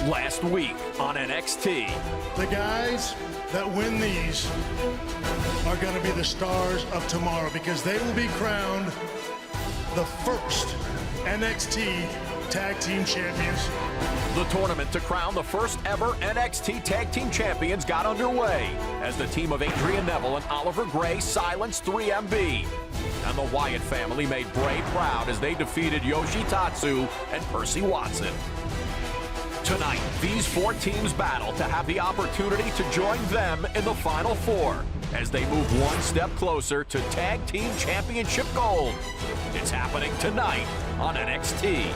last week on NXT. The guys that win these are going to be the stars of tomorrow because they will be crowned the first NXT Tag Team Champions. The tournament to crown the first ever NXT Tag Team Champions got underway as the team of Adrian Neville and Oliver Gray silenced 3MB. And the Wyatt family made Bray proud as they defeated Yoshitatsu and Percy Watson. Tonight, these four teams battle to have the opportunity to join them in the Final Four as they move one step closer to Tag Team Championship gold. It's happening tonight on NXT.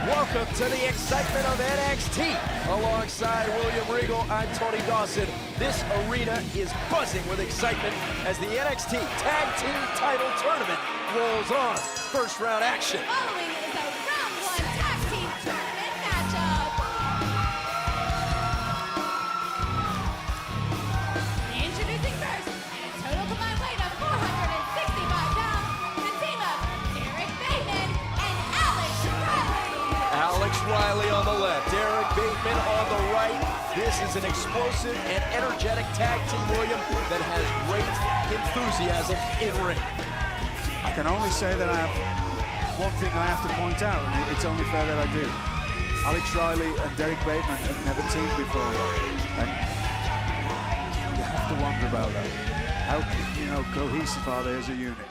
Welcome to the excitement of NXT. Alongside William Regal, I'm Tony Dawson. This arena is buzzing with excitement as the NXT Tag Team Title Tournament rolls on. First round action. Following is a round one tag team tournament matchup. Introducing first, at a total combined weight of 465 pounds, the team of Derek Baitman and Alex Riley. Alex Riley on the left, Derek Baitman on the right. This is an explosive and energetic tag team, William, that has great enthusiasm in ring. I can only say that I have one thing I have to point out, and it's only fair that I do. Alex Riley and Derek Baitman have never teamed before, and you have to wonder about that. How, cohesive are they as a unit?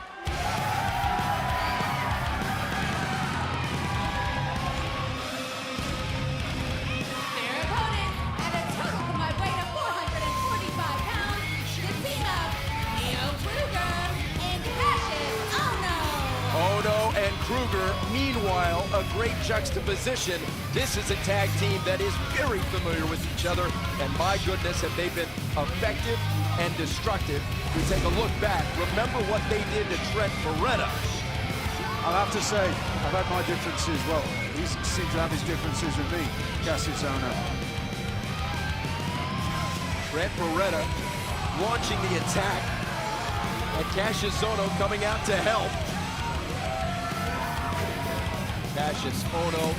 Their opponents, at a total combined weight of 445 pounds, the team of Kruger and Ohno. Ohno and Kruger, meanwhile, a great juxtaposition. This is a tag team that is very familiar with each other, and my goodness, have they been effective and destructive. We take a look back. Remember what they did to Trent Beretta. I'll have to say, I've had my differences. Well, he seems to have his differences with me, Ohno. Trent Beretta launching the attack, and Ohno coming out to help. Ohno,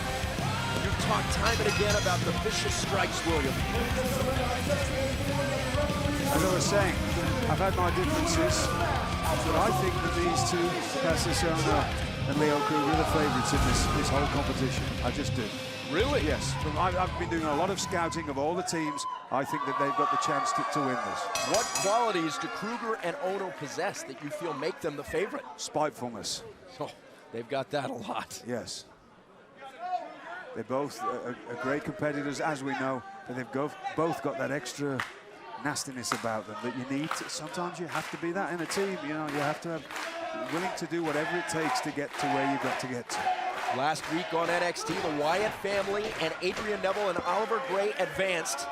you've talked time and again about the vicious strikes, William. As I was saying, I've had my differences, but I think that these two, Ohno and Leo Kruger, are the favourites in this whole competition. I just do. Really? Yes. I've been doing a lot of scouting of all the teams. I think that they've got the chance to win this. What qualities do Kruger and Ohno possess that you feel make them the favorite? Spitefulness. Oh, they've got that a lot. Yes. They're both are great competitors, as we know, but they've both got that extra nastiness about them that you need. Sometimes you have to be that in a team. You have to have willing to do whatever it takes to get to where you've got to get to. Last week on NXT, the Wyatt family and Adrian Neville and Oliver Gray advanced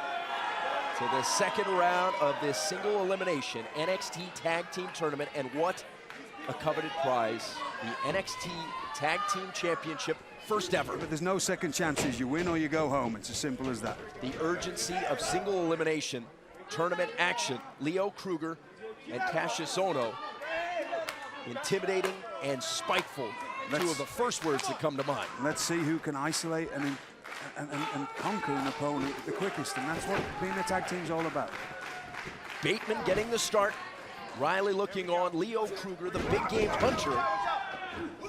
to the second round of this single elimination NXT Tag Team Tournament, and what a coveted prize, the NXT Tag Team Championship, first ever. But there's no second chances. You win or you go home. It's as simple as that. The urgency of single elimination tournament action, Leo Kruger and Ohno, intimidating and spiteful. Two of the first words that come to mind. Let's see who can isolate and conquer an opponent the quickest, and that's what being a tag team's all about. Baitman getting the start. Riley looking on. Leo Kruger, the big game hunter.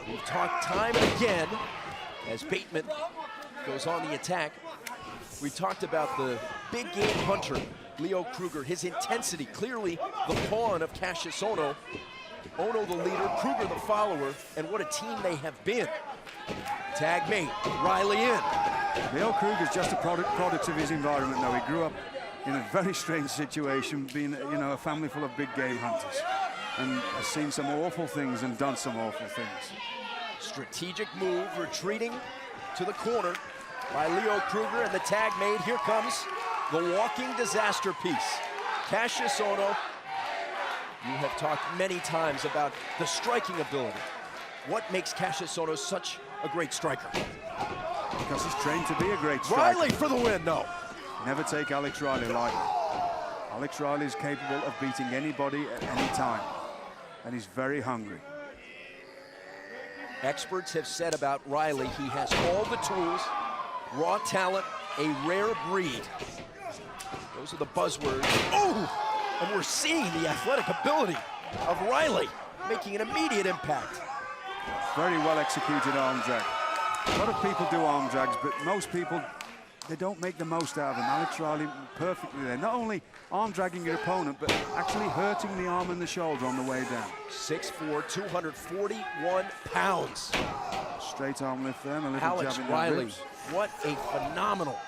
We've talked time and again as Baitman goes on the attack. We talked about the big game hunter, Leo Kruger, his intensity, clearly the pawn of Ohno. Ohno the leader, Kruger the follower, and what a team they have been. Tag mate, Riley in. Leo Kruger's just a product of his environment, though. He grew up in a very strange situation, being a family full of big game hunters, and has seen some awful things and done some awful things. Strategic move, retreating to the corner by Leo Kruger, and the tag made. Here comes the walking disaster piece, Cassius Ohno. You have talked many times about the striking ability. What makes Cassius Ohno such a great striker? Because he's trained to be a great striker. Riley for the win, no. Never take Alex Riley lightly. Alex Riley is capable of beating anybody at any time, and he's very hungry. Experts have said about Riley, he has all the tools, raw talent, a rare breed. Those are the buzzwords. Oh! And we're seeing the athletic ability of Riley making an immediate impact. Very well executed arm drag. A lot of people do arm drags, but most people, they don't make the most out of them. Alex Riley perfectly there. Not only arm dragging your opponent, but actually hurting the arm and the shoulder on the way down. 6'4", 241 pounds. Straight arm lift there, and a little Alex jab in Riley, the ribs. what a phenomenal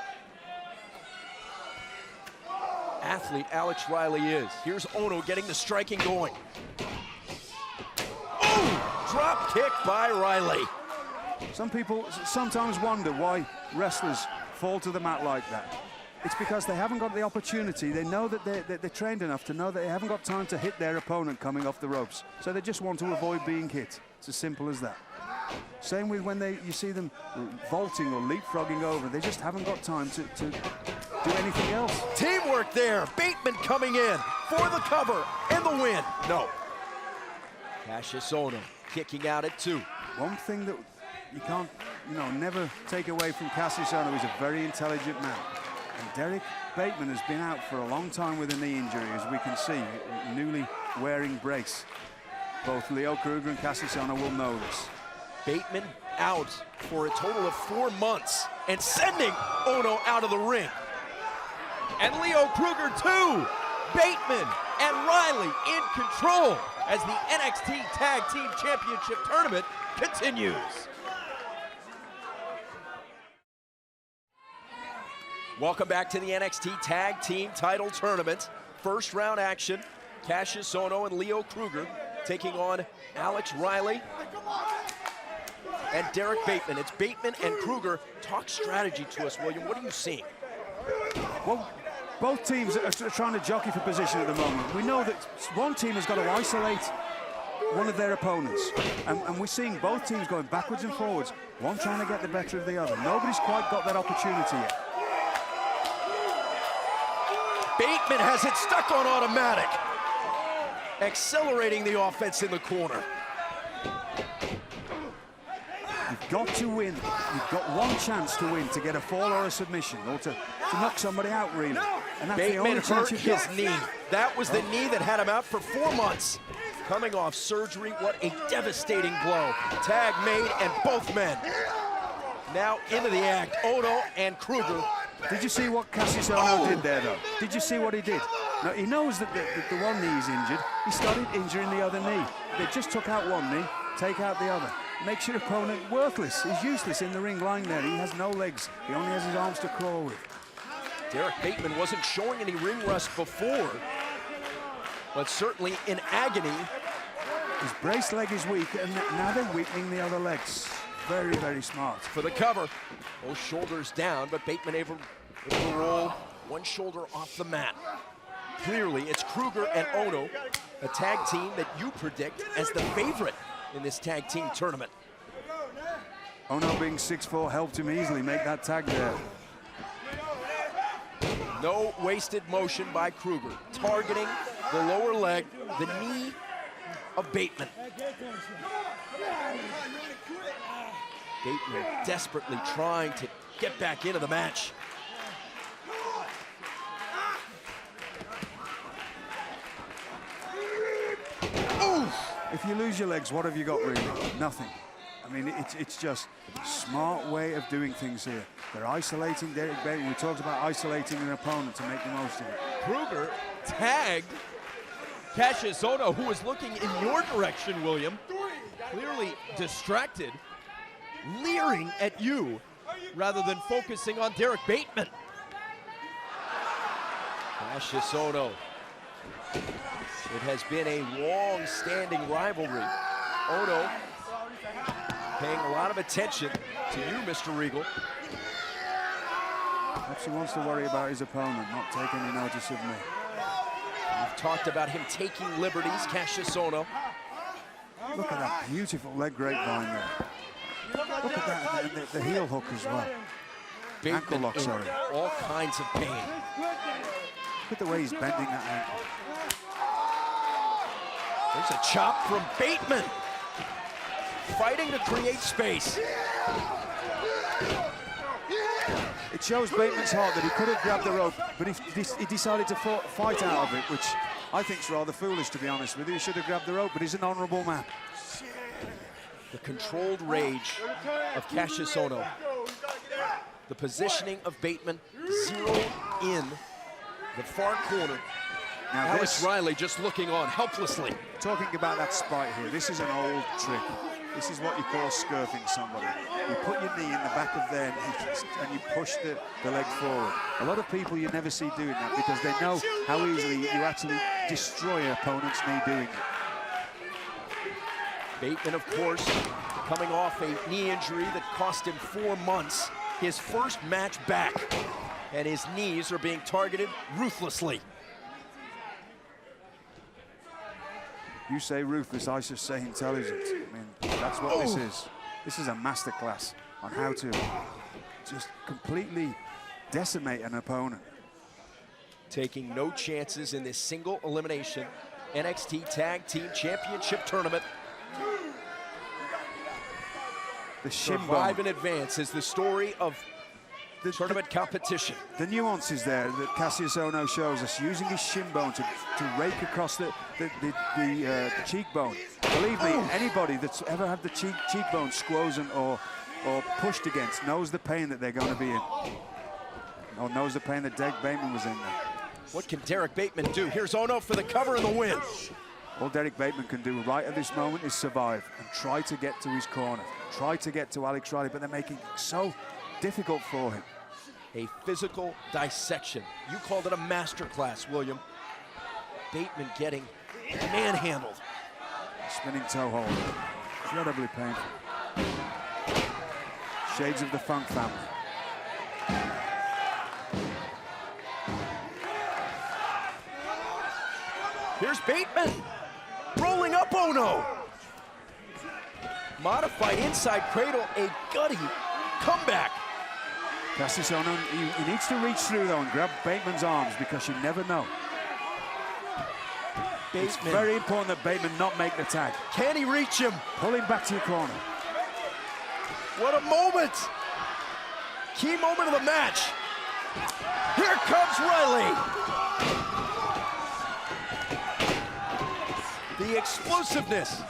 athlete Alex Riley is. Here's Ohno getting the striking going. Oh! Drop kick by Riley. Some people sometimes wonder why wrestlers fall to the mat like that. It's because they haven't got the opportunity. They know that they're trained enough to know that they haven't got time to hit their opponent coming off the ropes. So they just want to avoid being hit. It's as simple as that. Same with when you see them vaulting or leapfrogging over. They just haven't got time to do anything else. Teamwork there. Baitman coming in for the cover and the win. No. Cassius Ohno kicking out at 2. One thing that you can't, never take away from Cassius Ohno, he's a very intelligent man. And Derek Baitman has been out for a long time with a knee injury, as we can see, newly wearing brace. Both Leo Kruger and Cassius Ohno will know this. Baitman out for a total of 4 months and sending Ohno out of the ring. And Leo Kruger too. Baitman and Riley in control as the NXT Tag Team Championship Tournament continues. Welcome back to the NXT Tag Team Title Tournament. First round action. Cassius Ohno and Leo Kruger taking on Alex Riley and Derek Baitman. It's Baitman and Kruger. Talk strategy to us, William. What are you seeing? Well, both teams are trying to jockey for position at the moment. We know that one team has got to isolate one of their opponents. And we're seeing both teams going backwards and forwards, one trying to get the better of the other. Nobody's quite got that opportunity yet. Baitman has it stuck on automatic, accelerating the offense in the corner. You've got to win. You've got one chance to win, to get a fall or a submission, or to knock somebody out, really. And that's the only Baitman chance hurt you've his got. knee. That was the knee that had him out for 4 months. Coming off surgery, what a devastating blow. Tag made, and both men now into the act. Ohno and Kruger. Did you see what Cassius Ohno did there, though? Did you see what he did? Now, he knows that the one knee is injured. He started injuring the other knee. They just took out one knee, take out the other. Makes your opponent worthless. He's useless in the ring lying there. He has no legs. He only has his arms to crawl with. Derek Baitman wasn't showing any ring rust before, but certainly in agony. His brace leg is weak, and now they're weakening the other legs. Very, very smart. For the cover, both shoulders down, but Baitman able to roll one shoulder off the mat. Clearly, it's Kruger and Ohno, a tag team that you predict as the favorite in this tag team tournament. Ohno being 6'4" helped him easily make that tag there. No wasted motion by Kruger, targeting the lower leg, the knee of Baitman. Baitman desperately trying to get back into the match. If you lose your legs, what have you got really? Nothing. I mean, it's just a smart way of doing things here. They're isolating Derek Baitman. We talked about isolating an opponent to make the most of it. Kruger tagged Cassius Ohno, who was looking in your direction, William. Clearly distracted, leering at you rather than focusing on Derek Baitman. Cassius Ohno. It has been a long-standing rivalry. Ohno Paying a lot of attention to you, Mr. Regal. Perhaps he wants to worry about his opponent, not take any notice of me. We've talked about him taking liberties, Cassius Ohno. Look at that beautiful leg grapevine there. Look at that, the heel hook as well. Ankle lock, sorry. All kinds of pain. Look at the way he's bending that ankle. There's a chop from Baitman. Fighting to create space. It shows Bateman's heart that he could have grabbed the rope, but he decided to fight out of it, which I think is rather foolish, to be honest with you. He should have grabbed the rope, but he's an honorable man. The controlled rage of Cassius Ohno. The positioning of Baitman, zero in the far corner. Now Alex Riley just looking on helplessly. Talking about that spike here, this is an old trick. This is what you call scurfing somebody. You put your knee in the back of their knee and you push the leg forward. A lot of people you never see doing that because they know how easily you actually destroy an opponent's knee doing it. Baitman, of course, coming off a knee injury that cost him 4 months. His first match back, and his knees are being targeted ruthlessly. You say ruthless, I should say intelligent. I mean, that's what this is. This is a masterclass on how to just completely decimate an opponent. Taking no chances in this single elimination NXT Tag Team Championship Tournament. The shin Survive bone. and advance is the story of the tournament competition. The nuances there that Cassius Ohno shows us, using his shin bone to rake across the cheekbone. Believe me, anybody that's ever had the cheekbone squozen or pushed against knows the pain that they're going to be in. Or knows the pain that Derek Bateman was in there. What can Derek Bateman do? Here's Ohno for the cover and the win. All Derek Bateman can do right at this moment is survive and try to get to his corner. Try to get to Alex Riley, but they're making it so difficult for him. A physical dissection. You called it a masterclass, William. Bateman getting manhandled. Spinning toe hold. Incredibly painful. Shades of the Funk family. Here's Bateman. Rolling up Ohno. Modified inside cradle, a gutty comeback. Cassius Ohno, he needs to reach through though and grab Bateman's arms because you never know. Bateman. It's very important that Bateman not make the tag. Can he reach him? Pull him back to your corner. What a moment. Key moment of the match. Here comes Riley. The explosiveness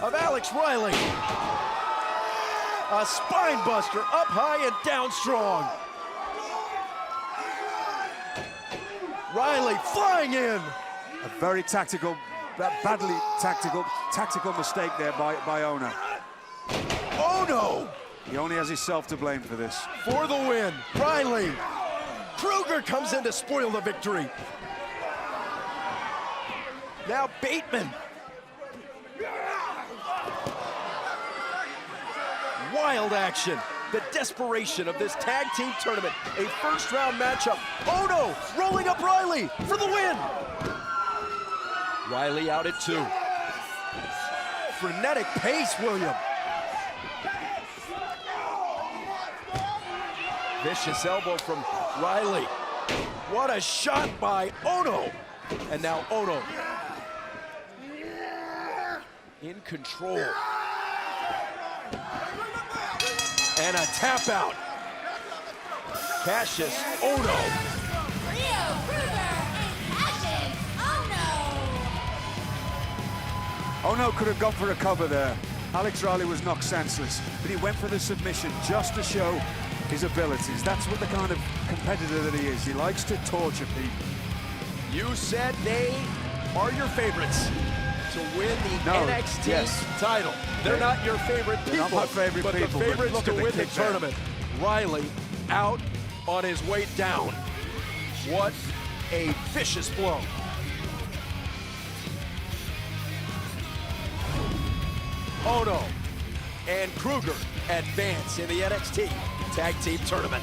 of Alex Riley. A spine buster, up high and down strong. Riley flying in. A very tactical, badly tactical mistake there by Ohno. Ohno He only has himself to blame for this. for the win. Riley. Kruger comes in to spoil the victory. Now Bateman. Wild action. The desperation of this tag team tournament. A first-round matchup. Ohno rolling up Riley for the win. Riley out at 2. Frenetic pace, William. Vicious elbow from Riley. What a shot by Ohno. And now Ohno in control. And a tap out. Cassius Ohno. Kruger and Cassius Ohno. Ohno could have gone for a cover there. Alex Riley was knocked senseless, but he went for the submission just to show his abilities. That's what the kind of competitor that he is. He likes to torture people. You said they are your favorites to win the NXT title. They're not your favorite people, not my favorite but people, the favorites but to look at win the the tournament. Riley out on his way down. What a vicious blow. Ohno and Kruger advance in the NXT Tag Team Tournament.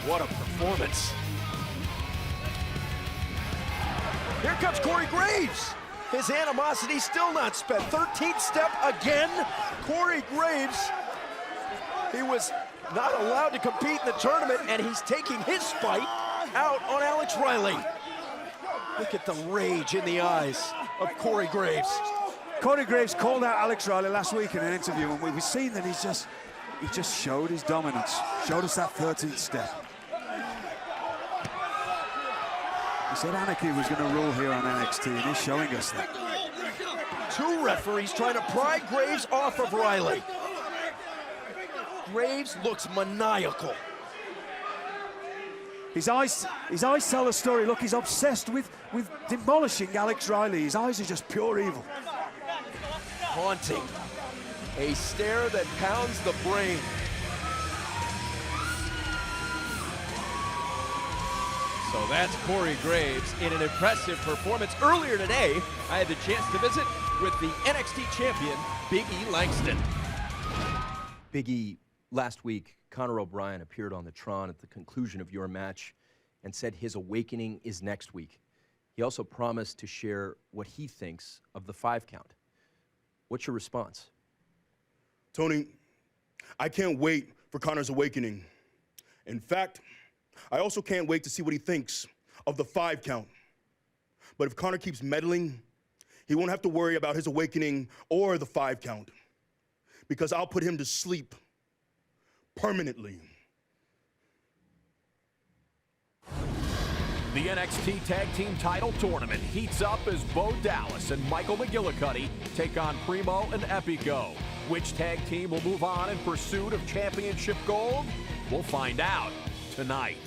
What a performance. Here comes Corey Graves. His animosity still not spent. 13th step again. Corey Graves, he was not allowed to compete in the tournament, and he's taking his spite out on Alex Riley. Look at the rage in the eyes of Corey Graves. Corey Graves called out Alex Riley last week in an interview, and we've seen that he just showed his dominance, showed us that 13th step. He said anarchy was going to rule here on NXT, and he's showing us that. Two referees trying to pry Graves off of Riley. Graves looks maniacal. His eyes tell a story. Look, he's obsessed with demolishing Alex Riley. His eyes are just pure evil. Haunting. A stare that pounds the brain. So that's Corey Graves in an impressive performance. Earlier today, I had the chance to visit with the NXT champion, Big E Langston. Big E, last week, Conor O'Brien appeared on the Tron at the conclusion of your match and said his awakening is next week. He also promised to share what he thinks of the 5 count. What's your response? Tony, I can't wait for Conor's awakening. In fact, I also can't wait to see what he thinks of the 5 count. But if Conor keeps meddling, he won't have to worry about his awakening or the 5 count, because I'll put him to sleep permanently. The NXT Tag Team Title Tournament heats up as Bo Dallas and Michael McGillicuddy take on Primo and Epico. Which tag team will move on in pursuit of championship gold? We'll find out tonight.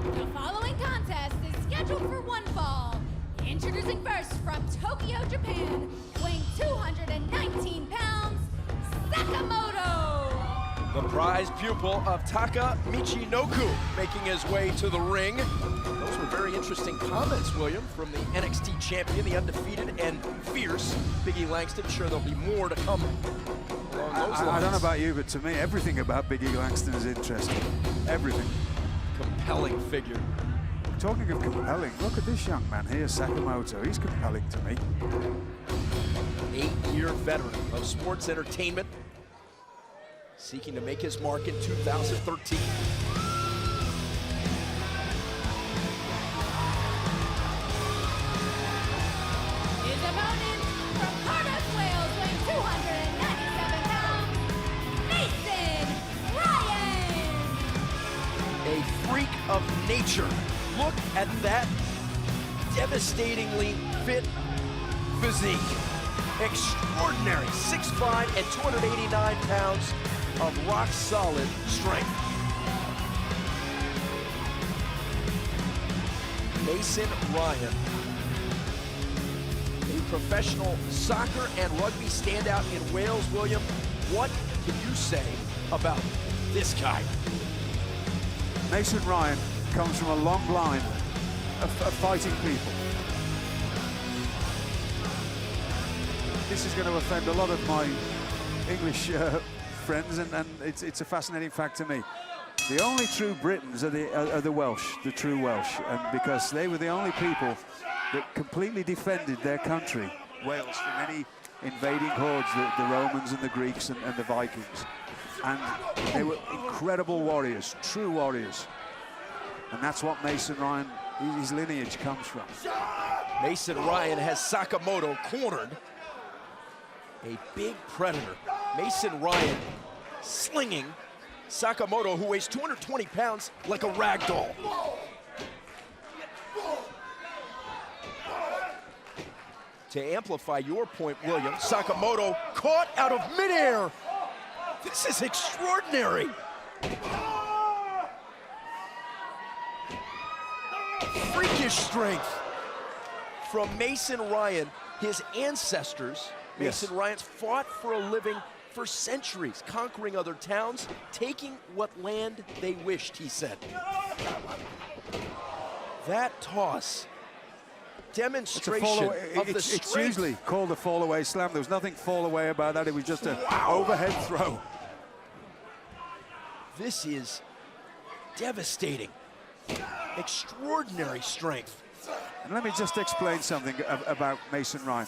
The following contest is scheduled for one fall. Introducing first from Tokyo, Japan, weighing 219 pounds, Sakamoto. The prized pupil of Taka Michinoku making his way to the ring. Those were very interesting comments, William, from the NXT champion, the undefeated and fierce Big E Langston. Sure, there'll be more to come along those lines. I don't know about you, but to me, everything about Big E Langston is interesting. Everything. Compelling figure. Talking of compelling, look at this young man here, Sakamoto. He's compelling to me. 8-year veteran of sports entertainment, seeking to make his mark in 2013. His opponent from Cardiff, Wales, weighing 297 pounds, Mason Ryan. A freak of nature. Look at that devastatingly fit physique. Extraordinary, 6'5" and 289 pounds of rock-solid strength. Mason Ryan, a professional soccer and rugby standout in Wales. William, what can you say about this guy? Mason Ryan comes from a long line of fighting people. This is going to offend a lot of my English friends, and it's a fascinating fact to me. The only true Britons are the Welsh, the true Welsh, and because they were the only people that completely defended their country, Wales, from any invading hordes, the Romans and the Greeks and the Vikings. And they were incredible warriors, true warriors. And that's what Mason Ryan, his lineage comes from. Mason Ryan has Sakamoto cornered. A big predator. Mason Ryan slinging Sakamoto, who weighs 220 pounds, like a rag doll. To amplify your point, William, Sakamoto caught out of midair. This is extraordinary. Freakish strength from Mason Ryan. His ancestors, Mason Ryan's, fought for a living for centuries, conquering other towns, taking what land they wished, he said. That toss, demonstration of the strength. It's usually called a fall-away slam. There was nothing fall-away about that. It was just an overhead throw. This is devastating. Extraordinary strength. And let me just explain something about Mason Ryan.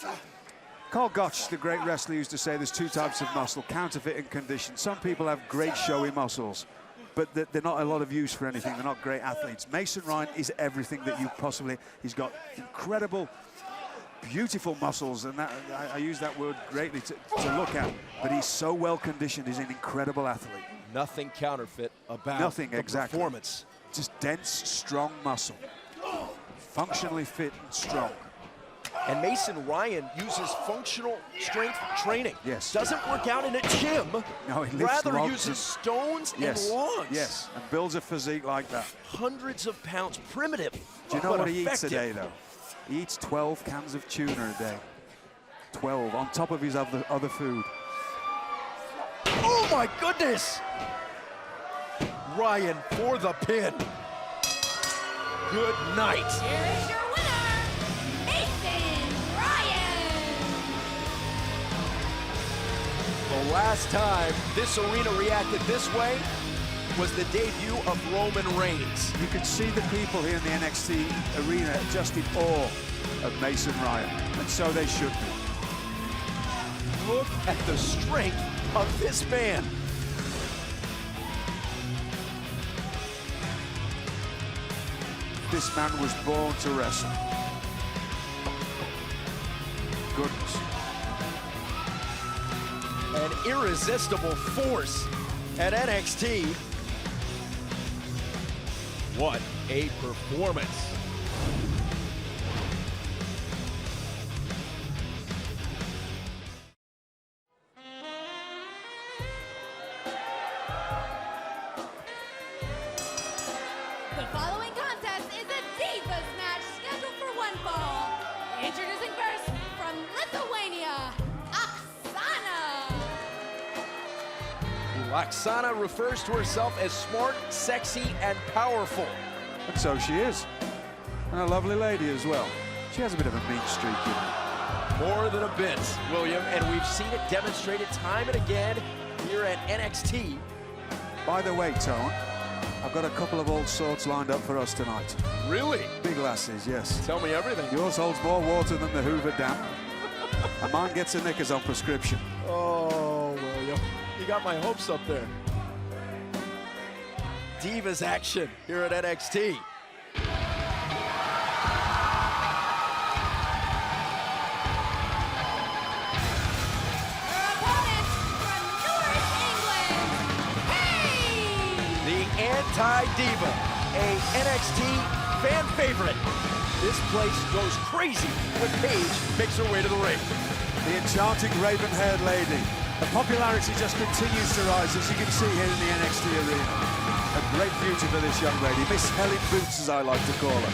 Carl Gotch, the great wrestler, used to say there's two types of muscle, counterfeit and conditioned. Some people have great showy muscles, but they're not a lot of use for anything. They're not great athletes. Mason Ryan is everything that you possibly... He's got incredible, beautiful muscles, and that, I use that word greatly to look at, but he's so well conditioned. He's an incredible athlete. Nothing counterfeit about Nothing, the exactly. performance. Just dense, strong muscle. Functionally fit and strong. And Mason Ryan uses functional strength training. Yes. Doesn't work out in a gym. No, he lifts rather logs uses stones yes, and logs. Yes, and builds a physique like that. Hundreds of pounds, primitive. Do you know but what he effective. eats a day, though? He eats 12 cans of tuna a day. 12, on top of his other food. Oh my goodness! Ryan for the pin. Good night. Here is your winner, Mason Ryan. The last time this arena reacted this way was the debut of Roman Reigns. You can see the people here in the NXT arena just in awe of Mason Ryan, and so they should be. Look at the strength of this man. This man was born to wrestle. Goodness. An irresistible force at NXT. What a performance. The following contest is a Divas match scheduled for one fall. Introducing first from Lithuania, Aksana. Aksana refers to herself as smart, sexy, and powerful. And so she is. And a lovely lady as well. She has a bit of a mean streak in her. More than a bit, William, and we've seen it demonstrated time and again here at NXT. By the way, Tone, I've got a couple of old swords lined up for us tonight. Really? Big lasses, yes. Tell me everything. Yours holds more water than the Hoover Dam. And mine gets a knickers on prescription. Oh, William, you got my hopes up there. Divas action here at NXT. Her opponent from North England, Paige. The anti-diva, a NXT fan favorite. This place goes crazy when Paige makes her way to the ring. The enchanting raven-haired lady. The popularity just continues to rise, as you can see here in the NXT arena. A great beauty for this young lady, Miss Helen Boots, as I like to call her.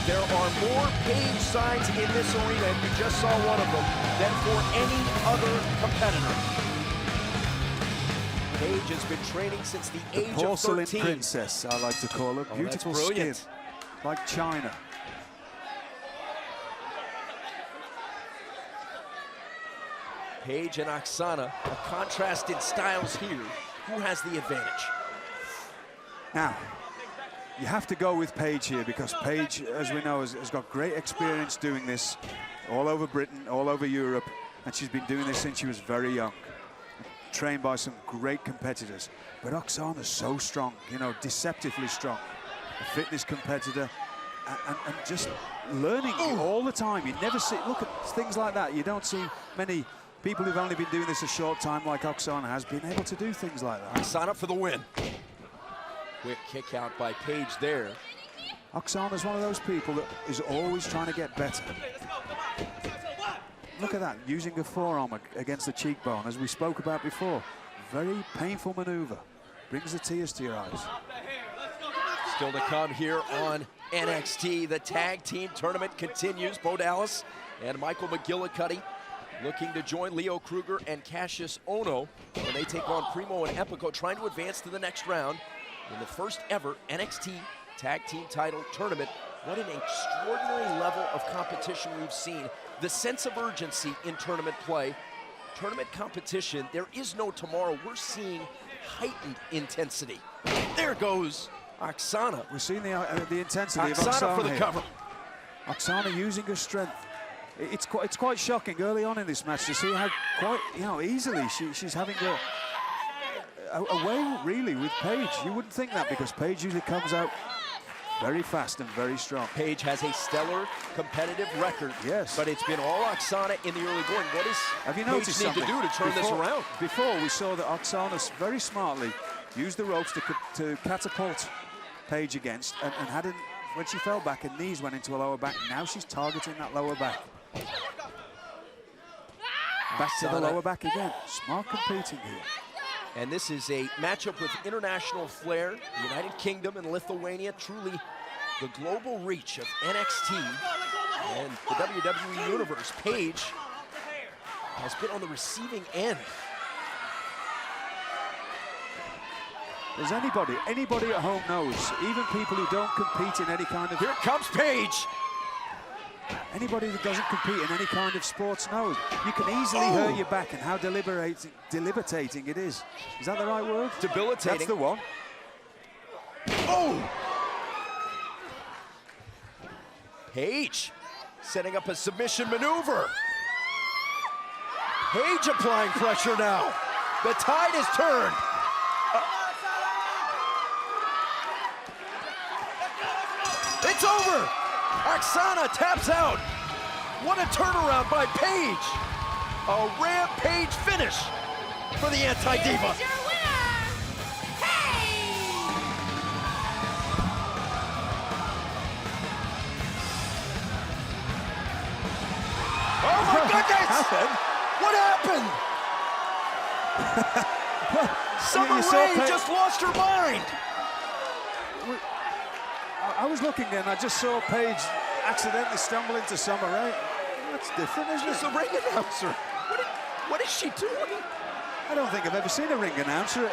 There are more Paige signs in this arena, and you just saw one of them, than for any other competitor. Paige has been training since the age of 13. Porcelain princess, I like to call her. Oh, Beautiful that's skin, brilliant. like China. Paige and Aksana, a contrast in styles here. Who has the advantage? Now, you have to go with Paige here, because Paige, as we know, has got great experience doing this all over Britain, all over Europe, and she's been doing this since she was very young. Trained by some great competitors. But Aksana's so strong, you know, deceptively strong. A fitness competitor, and just learning all the time. You never see, look at things like that. You don't see many people who've only been doing this a short time like Aksana has been able to do things like that. Aksana for the win. Quick kick out by Paige there. Aksana's one of those people that is always trying to get better. Look at that, using a forearm against the cheekbone, as we spoke about before. Very painful maneuver. Brings the tears to your eyes. Still to come here on NXT. The tag team tournament continues. Bo Dallas and Michael McGillicuddy looking to join Leo Kruger and Cassius Ohno when they take on Primo and Epico, trying to advance to the next round in the first ever NXT Tag Team Title Tournament. What an extraordinary level of competition we've seen. The sense of urgency in tournament play. Tournament competition, there is no tomorrow. We're seeing heightened intensity. There goes Aksana. We're seeing the intensity of Aksana Aksana for the here. cover. Aksana using her strength. It's quite shocking early on in this match to see how quite easily she's having a way really with Paige. You wouldn't think that because Paige usually comes out very fast and very strong. Paige has a stellar competitive record. Yes. But it's been all Aksana in the early going. What does Have you Paige noticed need something? to do to turn this around? Before we saw that Aksana very smartly used the ropes to catapult Paige against and hadn't, when she fell back, her knees went into a lower back. Now she's targeting that lower back. Back to the lower back again. Smart competing here. And this is a matchup with international flair, the United Kingdom and Lithuania, truly the global reach of NXT and the WWE Universe. Paige has been on the receiving end. Does anybody at home knows, even people who don't compete in any kind of... Here comes Paige. Anybody that doesn't compete in any kind of sports knows you can easily hurt your back and how debilitating it is. Is that the right word? Debilitating. That's the one. Oh! Paige setting up a submission maneuver. Paige applying pressure now. The tide has turned. It's over. Aksana taps out. What a turnaround by Paige. A rampage finish for the anti-diva. Here's your winner, Paige! Oh my goodness! What happened? Summer Rae just lost her mind. I was looking there and I just saw Paige accidentally stumble into Summer Rae. That's different, isn't it? She's the ring announcer. What is she doing? I don't think I've ever seen a ring announcer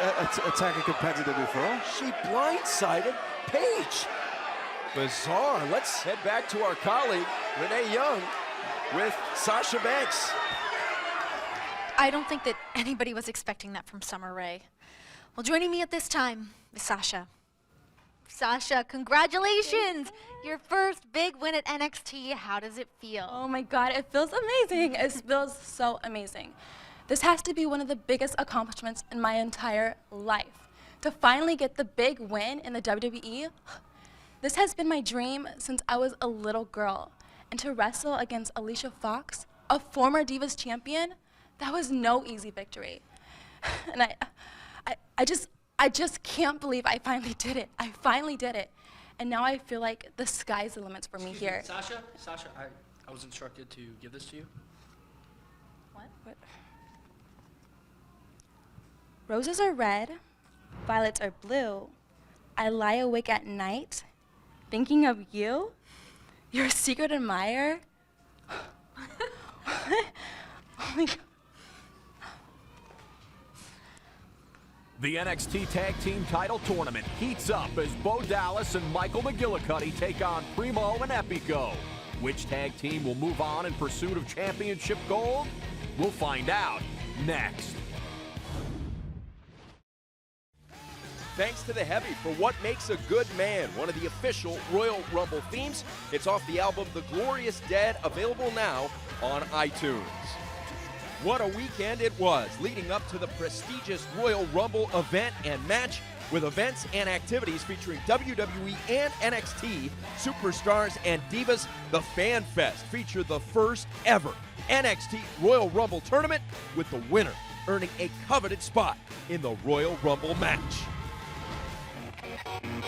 attack a competitor before. She blindsided Paige. Bizarre. Let's head back to our colleague, Renee Young, with Sasha Banks. I don't think that anybody was expecting that from Summer Rae. Well, joining me at this time is Sasha. Sasha, congratulations! Your first big win at NXT. How does it feel? Oh my God, it feels amazing. It feels so amazing. This has to be one of the biggest accomplishments in my entire life. To finally get the big win in the WWE, this has been my dream since I was a little girl. And to wrestle against Alicia Fox, a former Divas champion, that was no easy victory. And I just can't believe I finally did it. I finally did it. And now I feel like the sky's the limits for me here. Sasha, I was instructed to give this to you. What? Roses are red, violets are blue. I lie awake at night, thinking of you, your secret admirer. Oh my God. The NXT Tag Team Title Tournament heats up as Bo Dallas and Michael McGillicuddy take on Primo and Epico. Which tag team will move on in pursuit of championship gold? We'll find out next. Thanks to the Heavy for What Makes a Good Man, one of the official Royal Rumble themes. It's off the album The Glorious Dead, available now on iTunes. What a weekend it was, leading up to the prestigious Royal Rumble event and match, with events and activities featuring WWE and NXT superstars and divas. The Fan Fest featured the first ever NXT Royal Rumble tournament, with the winner earning a coveted spot in the Royal Rumble match. Welcome,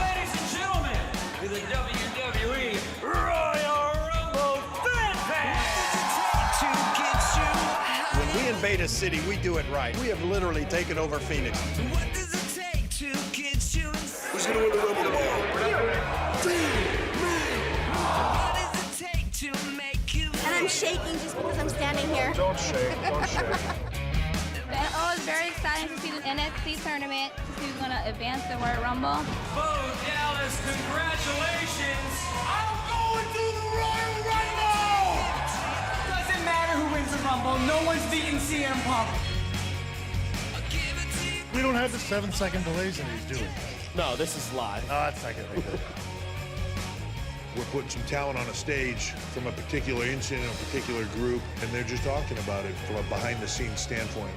ladies and gentlemen, to the WWE Royal Rumble Fan Fest! When we invade a city, we do it right. We have literally taken over Phoenix. What does it take to get you inside? Who's going to win the Rumble tomorrow? What does it take to make you? And I'm shake, don't shake. Oh, it's very exciting to see the NXT tournament, to see who's going to advance the Royal Rumble. Bo Dallas, congratulations! I'm going to the Royal Rumble! Doesn't matter who wins the Rumble, no one's beating CM Punk. We don't have the 7-second delays in these, do we? No, this is live. Oh, that's not gonna be good. We're putting some talent on a stage from a particular incident, a particular group, and they're just talking about it from a behind-the-scenes standpoint.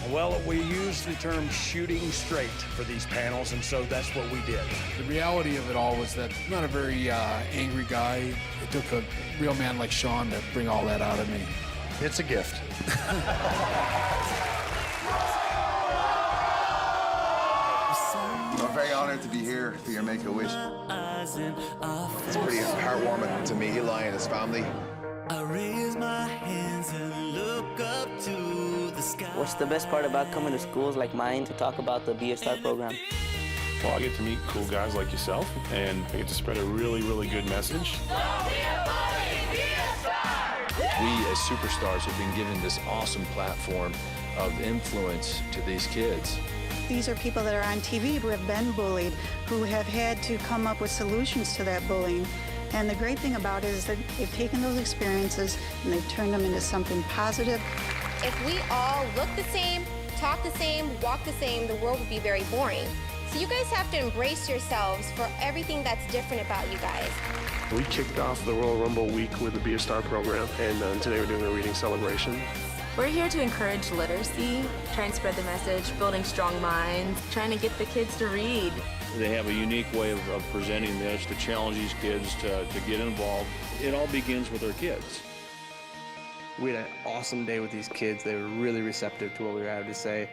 Well, we use the term shooting straight for these panels, and so that's what we did. The reality of it all was that I'm not a very angry guy. It took a real man like Sean to bring all that out of me. It's a gift. I'm very honored to be here for your Make-A-Wish. It's pretty heartwarming to meet Eli and his family. I raise my hands and look up to the sky. What's the best part about coming to schools like mine to talk about the Be a Star program? Well, I get to meet cool guys like yourself, and I get to spread a really, really good message. We as superstars have been given this awesome platform of influence to these kids. These are people that are on TV who have been bullied, who have had to come up with solutions to that bullying. And the great thing about it is that they've taken those experiences and they've turned them into something positive. If we all look the same, talk the same, walk the same, the world would be very boring. So you guys have to embrace yourselves for everything that's different about you guys. We kicked off the Royal Rumble week with the Be a Star program, and today we're doing a reading celebration. We're here to encourage literacy, try and spread the message, building strong minds, trying to get the kids to read. They have a unique way of presenting this to challenge these kids to get involved. It all begins with our kids. We had an awesome day with these kids. They were really receptive to what we had to say.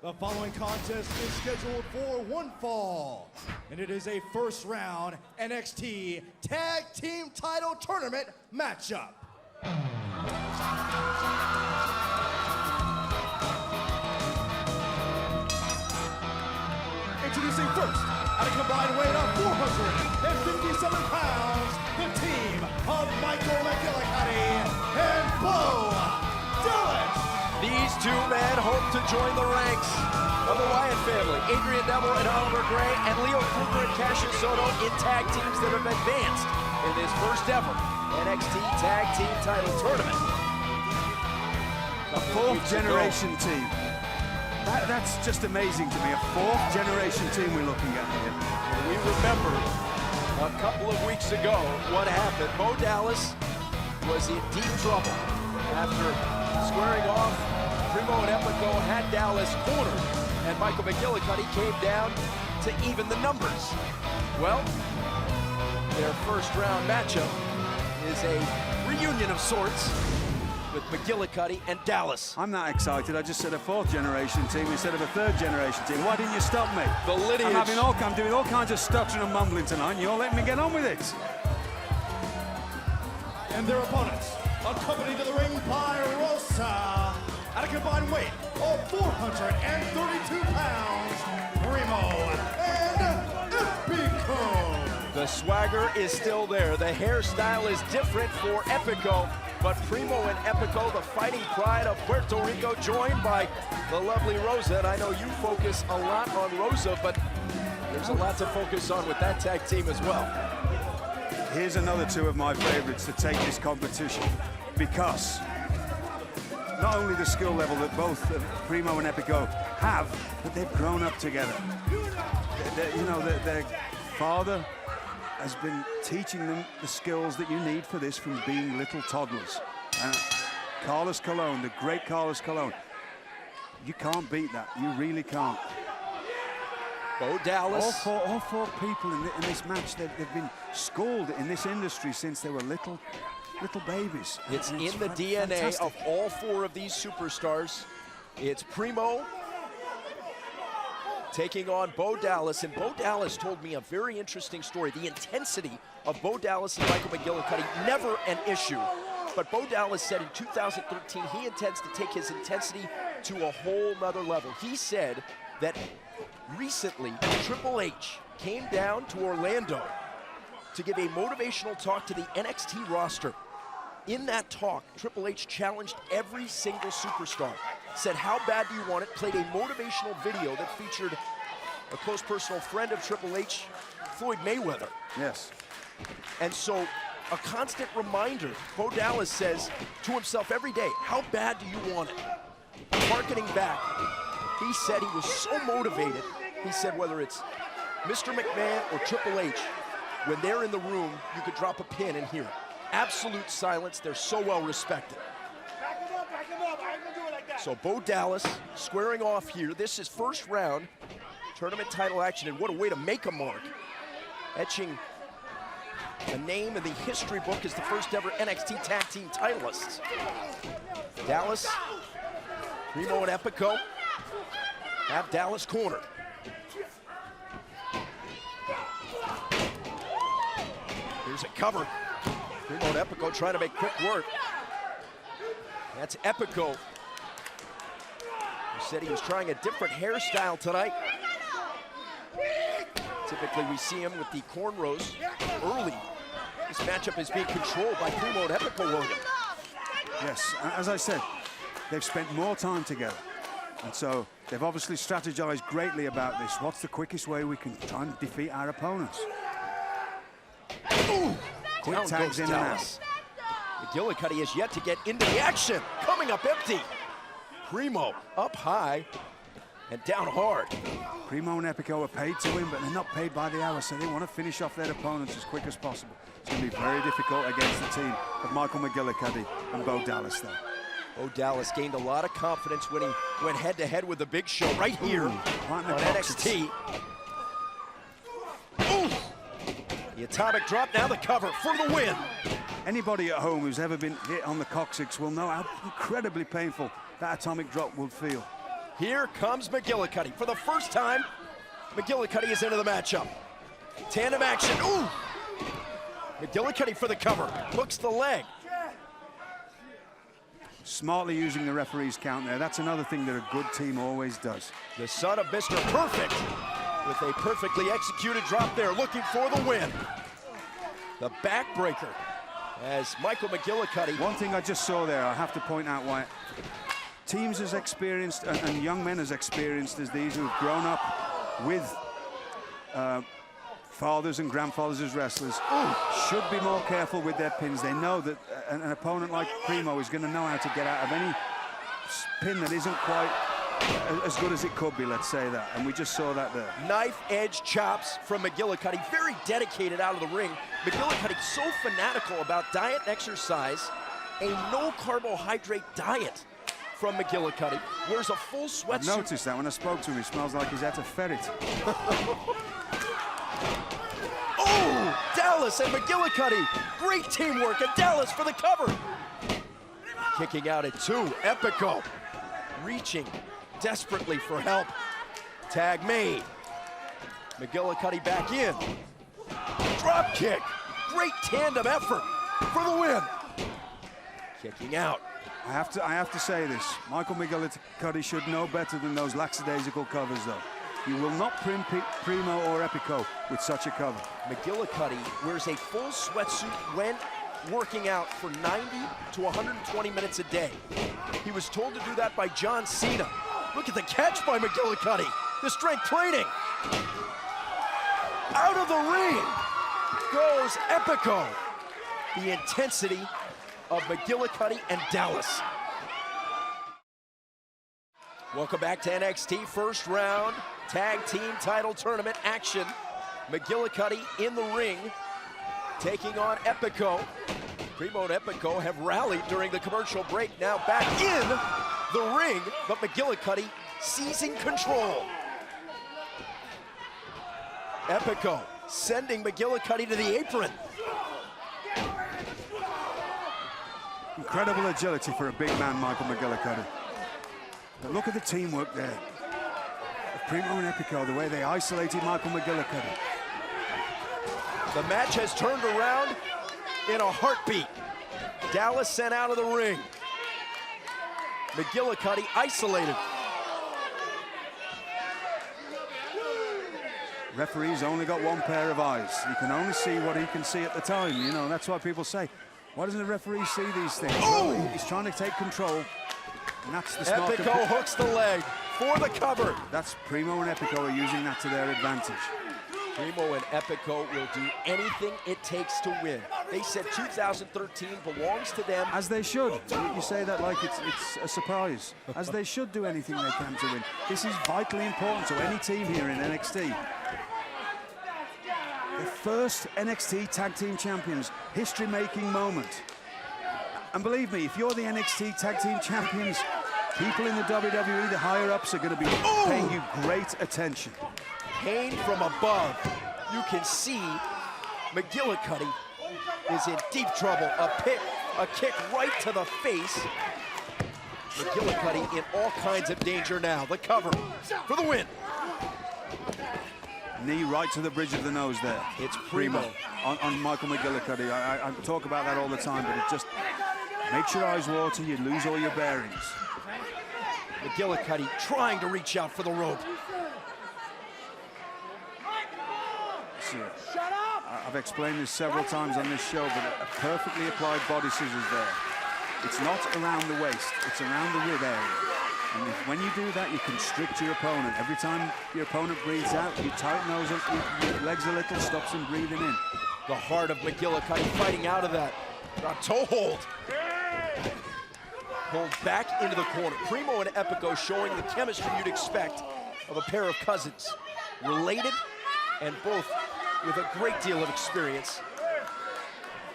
The following contest is scheduled for one fall, and it is a first-round NXT Tag Team Title Tournament matchup. Introducing first, at a combined weight of 457 pounds, the team of Michael McGillicuddy and Bo Dallas. These two men hope to join the ranks of the Wyatt family. Adrian Neville and Oliver Gray, and Leo Kruger and Cassius Ohno in tag teams that have advanced in this first ever NXT Tag Team Title Tournament. A fourth-generation team. That's just amazing to me. A fourth-generation team we're looking at here. We remember a couple of weeks ago what happened. Bo Dallas was in deep trouble after squaring off. Primo and Epico had Dallas cornered, and Michael McGillicuddy came down to even the numbers. Well, their first-round matchup is a reunion of sorts with McGillicuddy and Dallas. I'm not excited. I just said a fourth-generation team instead of a third-generation team. Why didn't you stop me? The lineage. I'm doing all kinds of stuttering and mumbling tonight, and you're letting me get on with it. And their opponents, accompanied to the ring by Rosa, at a combined weight of 432 pounds, Primo and Epico. The swagger is still there. The hairstyle is different for Epico, but Primo and Epico, the fighting pride of Puerto Rico, joined by the lovely Rosa. And I know you focus a lot on Rosa, but there's a lot to focus on with that tag team as well. Here's another two of my favorites to take this competition, because not only the skill level that both Primo and Epico have, but they've grown up together. Their father has been teaching them the skills that you need for this from being little toddlers. Carlos Colon, the great Carlos Colon, you can't beat that. You really can't. Bo Dallas. All four people in this match, they've been schooled in this industry since they were little babies. It's in the DNA fantastic. of all four of these superstars. It's Primo taking on Bo Dallas, and Bo Dallas told me a very interesting story. The intensity of Bo Dallas and Michael McGillicuddy, never an issue. But Bo Dallas said in 2013 he intends to take his intensity to a whole nother level. He said that recently Triple H came down to Orlando to give a motivational talk to the NXT roster. In that talk, Triple H challenged every single superstar, said, how bad do you want it? Played a motivational video that featured a close personal friend of Triple H, Floyd Mayweather. Yes. And so a constant reminder, Bo Dallas says to himself every day, how bad do you want it? Harkening back, he said he was so motivated. He said whether it's Mr. McMahon or Triple H, when they're in the room, you could drop a pin and hear it. Absolute silence, they're so well respected. So Bo Dallas squaring off here. This is first round tournament title action, and what a way to make a mark. Etching a name in the history book as the first ever NXT Tag Team titleists. Dallas, Primo and Epico have Dallas cornered. Here's a cover. Primo and Epico trying to make quick work. That's Epico, who said he was trying a different hairstyle tonight. Typically we see him with the cornrows early. This matchup is being controlled by Primo and Epico, William. Yes, as I said, they've spent more time together. And so they've obviously strategized greatly about this. What's the quickest way we can try and defeat our opponents? Ooh. Quick Down tags goes in Dallas. And out. McGillicuddy has yet to get into the action. Coming up empty. Primo up high and down hard. Primo and Epico are paid to win, but they're not paid by the hour, so they want to finish off their opponents as quick as possible. It's going to be very difficult against the team of Michael McGillicuddy and Bo Dallas, though. Bo Dallas gained a lot of confidence when he went head-to-head with the Big Show right here on NXT. Ooh. The atomic drop, now the cover for the win. Anybody at home who's ever been hit on the coccyx will know how incredibly painful that atomic drop will feel. Here comes McGillicuddy. For the first time, McGillicuddy is into the matchup. Tandem action, ooh! McGillicuddy for the cover, hooks the leg. Smartly using the referee's count there. That's another thing that a good team always does. The son of Mr. Perfect with a perfectly executed drop there, looking for the win. The backbreaker as Michael McGillicuddy. One thing I just saw there, I have to point out why teams as experienced and young men as experienced as these who've grown up with fathers and grandfathers as wrestlers should be more careful with their pins. They know that an opponent like Primo is going to know how to get out of any pin that isn't quite as good as it could be, let's say that, and we just saw that there. Knife-edge chops from McGillicuddy, very dedicated out of the ring. McGillicuddy so fanatical about diet and exercise, a no-carbohydrate diet from McGillicuddy, wears a full sweatsuit. I noticed that when I spoke to him, he smells like he's had a ferret. Oh, Dallas and McGillicuddy, great teamwork, and Dallas for the cover. Kicking out at 2, Epico, reaching desperately for help. Tag made. McGillicuddy back in. Drop kick. Great tandem effort for the win. Kicking out. I have to say this. Michael McGillicuddy should know better than those lackadaisical covers, though. You will not prim Primo or Epico with such a cover. McGillicuddy wears a full sweatsuit when working out for 90 to 120 minutes a day. He was told to do that by John Cena. Look at the catch by McGillicuddy. The strength training. Out of the ring goes Epico. The intensity of McGillicuddy and Dallas. Welcome back to NXT first round tag team title tournament action. McGillicuddy in the ring, taking on Epico. Primo and Epico have rallied during the commercial break, now back in the ring, but McGillicuddy seizing control. Epico sending McGillicuddy to the apron. Incredible agility for a big man, Michael McGillicuddy. But look at the teamwork there. Primo and Epico, the way they isolated Michael McGillicuddy. The match has turned around in a heartbeat. Dallas sent out of the ring. McGillicuddy isolated. Referee's only got one pair of eyes. He can only see what he can see at the time, you know. That's why people say, why doesn't the referee see these things? Well, he's trying to take control, and that's the smart. Epico hooks the leg for the cover. That's Primo and Epico are using that to their advantage. Primo and Epico will do anything it takes to win. They said 2013 belongs to them. As they should. You say that like it's a surprise. As they should do anything they can to win. This is vitally important to any team here in NXT. The first NXT Tag Team Champions, history-making moment. And believe me, if you're the NXT Tag Team Champions, people in the WWE, the higher-ups, are going to be paying you great attention. Pain from above. You can see McGillicuddy is in deep trouble. A kick right to the face. McGillicuddy in all kinds of danger now. The cover for the win. Knee right to the bridge of the nose there. It's Primo. On Michael McGillicuddy. I talk about that all the time, but it just makes your eyes water, you lose all your bearings. McGillicuddy trying to reach out for the rope. I've explained this several times on this show, but a perfectly applied body scissors there. It's not around the waist, it's around the rib area. And when you do that, you constrict your opponent. Every time your opponent breathes out, you tighten those up, your legs a little, stops him breathing in. The heart of McGillicuddy fighting out of that. Got toe hold. Pulled back into the corner. Primo and Epico showing the chemistry you'd expect of a pair of cousins. Related and both with a great deal of experience.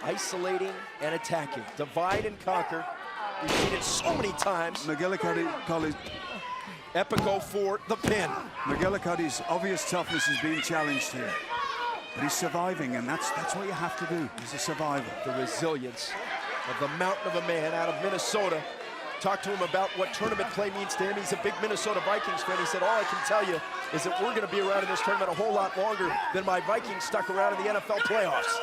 Isolating and attacking. Divide and conquer. We've seen it so many times. McGillicuddy, Epico for the pin. McGillicuddy's obvious toughness is being challenged here. But he's surviving, and that's what you have to do. He's a survivor. The resilience of the mountain of a man out of Minnesota. Talked to him about what tournament play means to him. He's a big Minnesota Vikings fan. He said, all I can tell you is that we're going to be around in this tournament a whole lot longer than my Vikings stuck around in the NFL playoffs.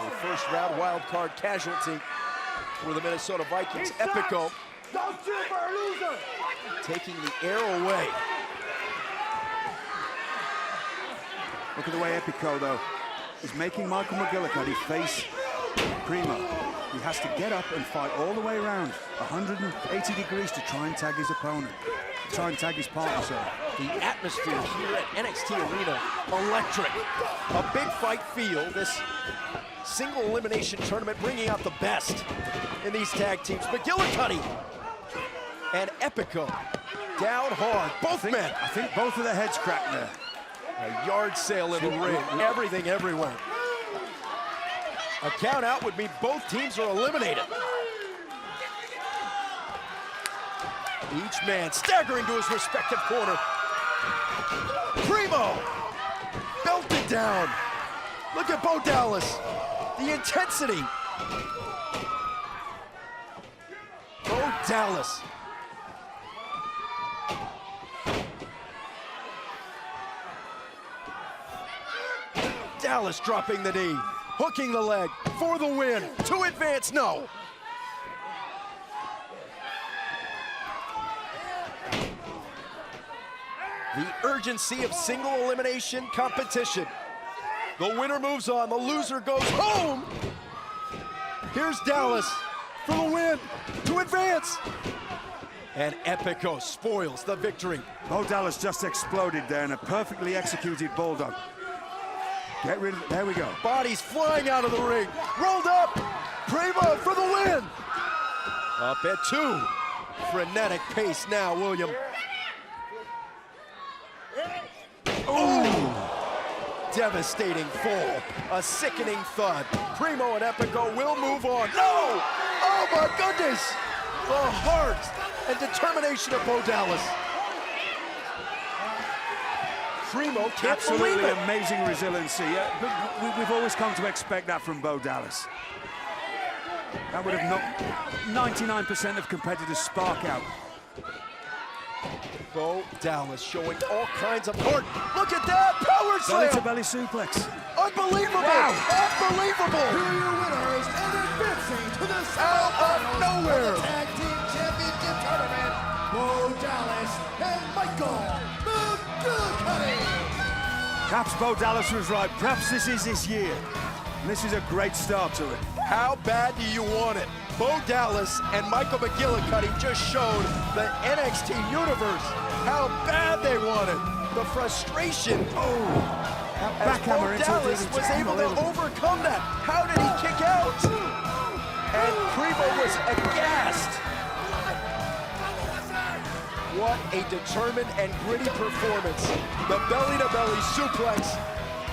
The first round wild card casualty for the Minnesota Vikings. Epico taking the air away. Look at the way Epico, though, is making Michael McGillicuddy face Primo. He has to get up and fight all the way around 180 degrees to try and tag his opponent, try and tag his partner, sorry. The atmosphere here at NXT Arena, electric. A big fight feel, this single elimination tournament bringing out the best in these tag teams. McGillicuddy and Epico down hard, both men. I think both of their heads cracked there. A yard sale in the ring, everything everywhere. A count out would mean both teams are eliminated. Each man staggering to his respective corner. Primo belted down. Look at Bo Dallas, the intensity. Bo Dallas. Dallas dropping the knee. Hooking the leg for the win. To advance, no. The urgency of single elimination competition. The winner moves on, the loser goes home. Here's Dallas for the win, to advance. And Epico spoils the victory. Bo Dallas just exploded there in a perfectly executed bulldog. Get rid of it. There we go. Bodies flying out of the ring. Rolled up. Primo for the win. Up at 2. Frenetic pace now, William. Ooh. Devastating fall. A sickening thud. Primo and Epico will move on. No! Oh my goodness! The heart and determination of Bo Dallas. Primo can't Absolutely believe it. Amazing resiliency. We've always come to expect that from Bo Dallas. That would have knocked 99% of competitors spark out. Bo Dallas showing all kinds of heart. Look at that power slam. Belly to belly suplex. Unbelievable. Wow. Unbelievable. Here are your winners and advancing to the Out of nowhere. Tag Team Championship Tournament, Bo Dallas and Michael McGillicuddy. Perhaps Bo Dallas was right. Perhaps this is his year. And this is a great start to it. How bad do you want it? Bo Dallas and Michael McGillicuddy just showed the NXT universe how bad they want it. The frustration. As Bo Dallas was able to overcome that. How did he kick out? And Kruger was aghast. What a determined and gritty performance. The belly-to-belly suplex.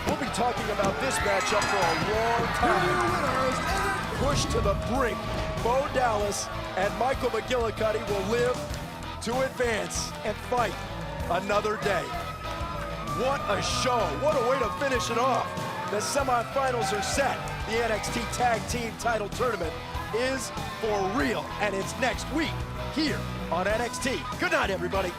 We'll be talking about this matchup for a long time. Pushed to the brink, Bo Dallas and Michael McGillicuddy will live to advance and fight another day. What a show. What a way to finish it off. The semifinals are set. The NXT Tag Team Title Tournament is for real, and it's next week here on NXT. Good night, everybody.